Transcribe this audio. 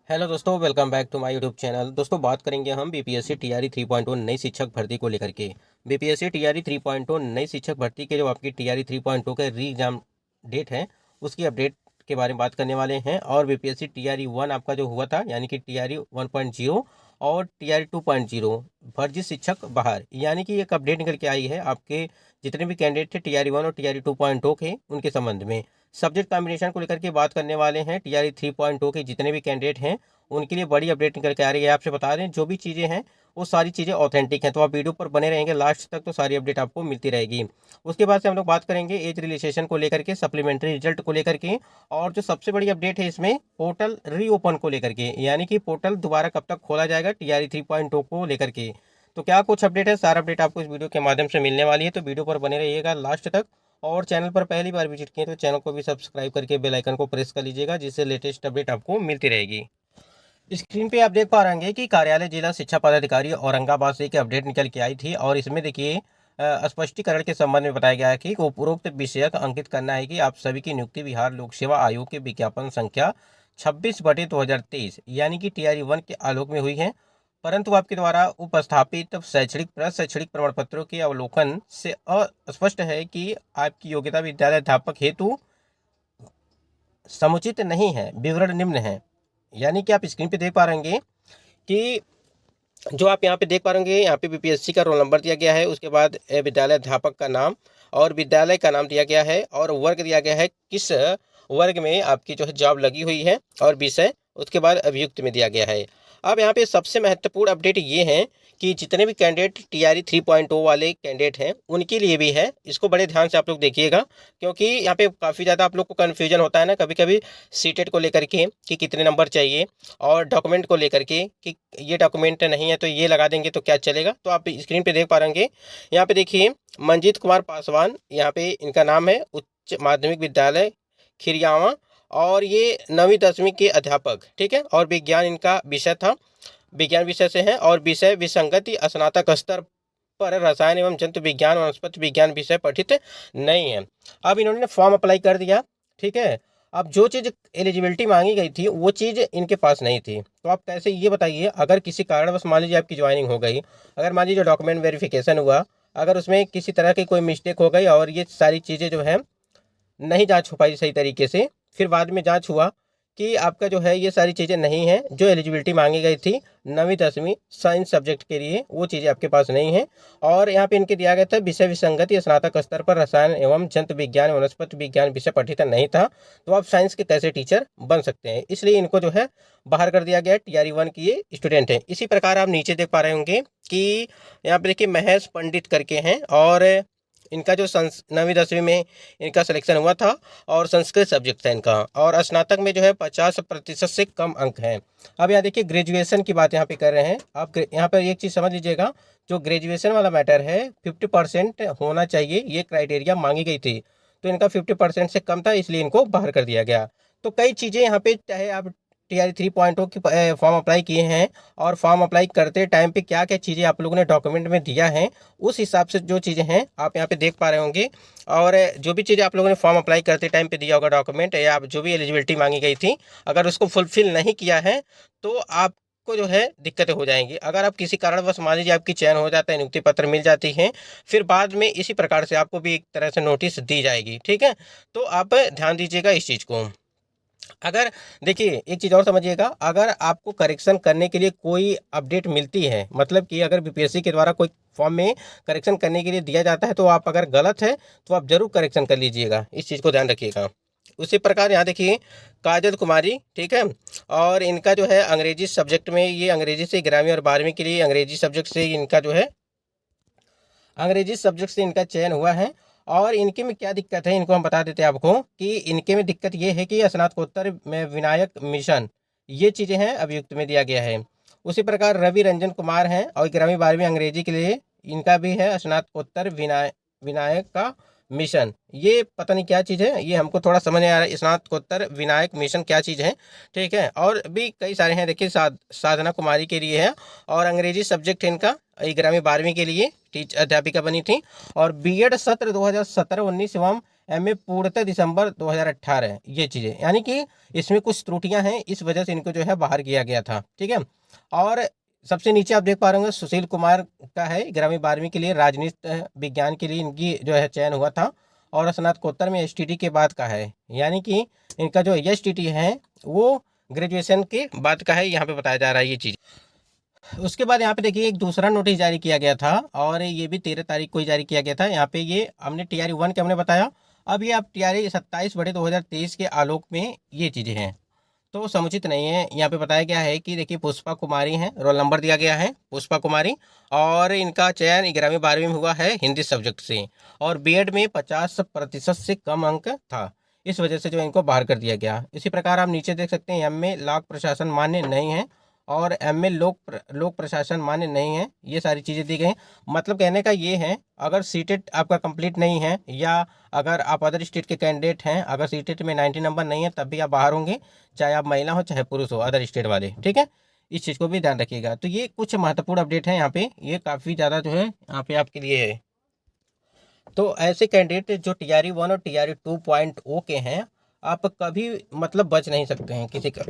Hello दोस्तों, welcome back to my YouTube channel. दोस्तों, बात करेंगे हम बीपीएससी टीआरई 3.0 नई शिक्षक भर्ती को लेकर के। बीपीएससी टीआरई 3.0 नई शिक्षक भर्ती के जो आपकी टीआरई 3.0 का री एग्जाम डेट है, उसकी अपडेट के बारे में बात करने वाले हैं। और बीपीएससी टीआरई 1 आपका जो हुआ था, यानी कि टीआरई 1.0 और टीआरई 2.0 फर्जी शिक्षक बाहर, यानी कि एक अपडेट निकल के आई है आपके जितने भी कैंडिडेट थे टीआरई 1 और टीआरई 2.0 के, उनके संबंध में सब्जेक्ट कॉम्बिनेशन को लेकर के बात करने वाले हैं। टीआरई 3.0 के जितने भी कैंडिडेट हैं उनके लिए बड़ी अपडेट निकल के आ रही है। आपसे बता दें, जो भी चीज़ें हैं वो सारी चीज़ें ऑथेंटिक हैं, तो आप वीडियो पर बने रहेंगे लास्ट तक, तो सारी अपडेट आपको मिलती रहेगी। उसके बाद से हम लोग बात करेंगे एज रिलैक्सेशन को लेकर के, सप्लीमेंट्री रिजल्ट को लेकर के, और जो सबसे बड़ी अपडेट है इसमें पोर्टल रीओपन को लेकर के, यानी कि पोर्टल दोबारा कब तक खोला जाएगा टीआरई 3.0 को लेकर के। तो क्या कुछ अपडेट है, सारा अपडेट आपको इस वीडियो के माध्यम से मिलने वाली है, तो वीडियो पर बने रहिएगा लास्ट तक। और चैनल पर पहली बार विजिट किए तो चैनल को भी सब्सक्राइब करके बेल आइकन को प्रेस कर लीजिएगा, जिससे लेटेस्ट अपडेट आपको मिलती रहेगी। स्क्रीन पे आप देख पा रहे हैं कि कार्यालय जिला शिक्षा पदाधिकारी औरंगाबाद से एक अपडेट निकल के आई थी, और इसमें देखिए स्पष्टीकरण के संबंध में बताया गया है कि उपरोक्त विषयक अंकित करना है कि आप सभी की नियुक्ति बिहार लोक सेवा आयोग के विज्ञापन संख्या 26/2023 यानी कि टीआरई 1 के आलोक में हुई है, परंतु आपके द्वारा उपस्थापित शैक्षणिक प्रमाण पत्रों के अवलोकन से अस्पष्ट है कि आपकी योग्यता विद्यालय अध्यापक हेतु समुचित नहीं है। विवरण निम्न है, यानी कि आप स्क्रीन पे देख पा रहे हैं कि जो आप यहाँ पे देख पा रहे हैं, यहाँ पे बीपीएससी का रोल नंबर दिया गया है, उसके बाद विद्यालय अध्यापक का नाम और विद्यालय का नाम दिया गया है, और वर्ग दिया गया है किस वर्ग में आपकी जो है जॉब लगी हुई है, और विषय उसके बाद अभियुक्त में दिया गया है। अब यहाँ पे सबसे महत्वपूर्ण अपडेट ये है कि जितने भी कैंडिडेट टीआरई 3.0 वाले कैंडिडेट हैं उनके लिए भी है। इसको बड़े ध्यान से आप लोग देखिएगा, क्योंकि यहाँ पे काफ़ी ज़्यादा आप लोग को कन्फ्यूजन होता है ना कभी कभी सीटेट को लेकर के कि कितने नंबर चाहिए, और डॉक्यूमेंट को लेकर के कि ये डॉक्यूमेंट नहीं है तो ये लगा देंगे तो क्या चलेगा। तो आप स्क्रीन पे देख पा रहे हैं, यहाँ पे देखिए मंजीत कुमार पासवान, यहाँ पे इनका नाम है, उच्च माध्यमिक विद्यालय खिरियावा, और ये 9वीं 10वीं के अध्यापक, ठीक है। और विज्ञान इनका विषय था, विज्ञान विषय से है, और विषय विसंगति स्नातक स्तर पर रसायन एवं जंतु विज्ञान वनस्पति विज्ञान विषय पठित नहीं है। अब इन्होंने फॉर्म अप्लाई कर दिया, ठीक है। अब जो चीज़ एलिजिबिलिटी मांगी गई थी वो चीज़ इनके पास नहीं थी, तो आप कैसे, ये बताइए। अगर किसी कारणवश मान लीजिए आपकी ज्वाइनिंग हो गई, अगर मान लीजिए डॉक्यूमेंट वेरिफिकेशन हुआ, अगर उसमें किसी तरह की कोई मिस्टेक हो गई और ये सारी चीज़ें जो है नहीं जांच हो पाई सही तरीके से, फिर बाद में जांच हुआ कि आपका जो है ये सारी चीज़ें नहीं हैं, जो एलिजिबिलिटी मांगी गई थी 9वीं 10वीं साइंस सब्जेक्ट के लिए, वो चीज़ें आपके पास नहीं हैं। और यहाँ पे इनके दिया गया था विषय विसंगति स्नातक स्तर पर रसायन एवं जंतु विज्ञान वनस्पति विज्ञान विषय पठित नहीं था, तो आप साइंस के कैसे टीचर बन सकते हैं, इसलिए इनको जो है बाहर कर दिया गया। टीआरई 1 की ये स्टूडेंट हैं। इसी प्रकार आप नीचे देख पा रहे होंगे कि यहाँ पे देखिए महेश पंडित करके हैं, और इनका जो 9वीं 10वीं में इनका सिलेक्शन हुआ था, और संस्कृत सब्जेक्ट था इनका, और स्नातक में जो है 50% से कम अंक हैं। अब यहाँ देखिए ग्रेजुएशन की बात यहाँ पे कर रहे हैं आप। यहाँ पर एक चीज़ समझ लीजिएगा, जो ग्रेजुएशन वाला मैटर है 50% होना चाहिए, ये क्राइटेरिया मांगी गई थी, तो इनका 50% से कम था, इसलिए इनको बाहर कर दिया गया। तो कई चीज़ें यहाँ पे, चाहे आप टीआरई 3.0 की फॉर्म अप्लाई किए हैं, और फॉर्म अप्लाई करते टाइम पे क्या क्या चीज़ें आप लोगों ने डॉक्यूमेंट में दिया है, उस हिसाब से जो चीज़ें हैं आप यहाँ पे देख पा रहे होंगे। और जो भी चीज़ें आप लोगों ने फॉर्म अप्लाई करते टाइम पे दिया होगा डॉक्यूमेंट, या जो भी एलिजिबिलिटी मांगी गई थी, अगर उसको फुलफिल नहीं किया है तो आपको जो है दिक्कतें हो जाएंगी। अगर आप किसी कारणवश मान लीजिए आपकी चयन हो जाता है, नियुक्ति पत्र मिल जाती है, फिर बाद में इसी प्रकार से आपको भी एक तरह से नोटिस दी जाएगी, ठीक है। तो आप ध्यान दीजिएगा इस चीज़ को। अगर देखिए एक चीज़ और समझिएगा, अगर आपको करेक्शन करने के लिए कोई अपडेट मिलती है, मतलब कि अगर बीपीएससी के द्वारा कोई फॉर्म में करेक्शन करने के लिए दिया जाता है, तो आप अगर गलत है तो आप जरूर करेक्शन कर लीजिएगा, इस चीज़ को ध्यान रखिएगा। उसी प्रकार यहाँ देखिए काजल कुमारी, ठीक है, और इनका जो है अंग्रेजी सब्जेक्ट में, ये अंग्रेजी से 11वीं और 12वीं के लिए अंग्रेजी सब्जेक्ट से इनका जो है अंग्रेजी सब्जेक्ट से इनका चयन हुआ है। और इनके में क्या दिक्कत है, इनको हम बता देते हैं आपको कि इनके में दिक्कत ये है कि स्नातकोत्तर में विनायक मिशन, ये चीज़ें हैं अभियुक्त में दिया गया है। उसी प्रकार रवि रंजन कुमार हैं, और 11वीं 12वीं अंग्रेजी के लिए इनका भी है स्नातकोत्तर विनायक का मिशन। ये पता नहीं क्या चीज़ है, ये हमको थोड़ा समझ नहीं आ रहा है, स्नातकोत्तर विनायक मिशन क्या चीज़ है, ठीक है। और भी कई सारे हैं, देखिए साधना कुमारी के लिए है, और अंग्रेजी सब्जेक्ट है इनका 11वीं 12वीं के लिए अध्यापिका बनी थी। और बीएड सत्र 2017-19 एवं MA पूर्णतः दिसंबर 2018, ये चीज़ें, यानी कि इसमें कुछ त्रुटियां हैं, इस वजह से इनको जो है बाहर किया गया था। ठीक है। और सबसे नीचे आप देख पा रहे होंगे सुशील कुमार का है 11वीं 12वीं के लिए राजनीति विज्ञान के लिए इनकी जो है चयन हुआ था, और स्नातकोत्तर में STT के बाद का है, यानी कि इनका जो STT है वो ग्रेजुएशन के बाद का है, यहाँ पे बताया जा रहा है ये चीज़। उसके बाद यहाँ पे देखिए एक दूसरा नोटिस जारी किया गया था, और ये भी 13 तारीख को ही जारी किया गया था। यहाँ पे ये हमने TRE 1 के हमने बताया, अब ये आप TRE 27/2023 के आलोक में ये चीज़ें हैं तो समुचित नहीं है। यहाँ पे बताया गया है कि देखिए पुष्पा कुमारी हैं, रोल नंबर दिया गया है पुष्पा कुमारी, और इनका चयन 11वीं 12वीं में हुआ है हिंदी सब्जेक्ट से, और BEd में 50% से कम अंक था, इस वजह से जो इनको बाहर कर दिया गया। इसी प्रकार आप नीचे देख सकते हैं MA लोक प्रशासन मान्य नहीं है, और MA लोक प्रशासन मान्य नहीं है, ये सारी चीज़ें दी गई। मतलब कहने का ये है, अगर सीटेट आपका कंप्लीट नहीं है, या अगर आप अदर स्टेट के कैंडिडेट हैं, अगर सीटेट में 90 नंबर नहीं है, तब भी आप बाहर होंगे, चाहे आप महिला हो चाहे पुरुष हो, अदर स्टेट वाले। ठीक है, इस चीज़ को भी ध्यान रखिएगा। तो ये कुछ महत्वपूर्ण अपडेट है यहाँ पे, ये काफ़ी ज़्यादा जो है यहाँ पे आपके लिए है। तो ऐसे कैंडिडेट जो TRE 1 और TRE 2.0 के हैं, आप कभी मतलब बच नहीं सकते हैं किसी का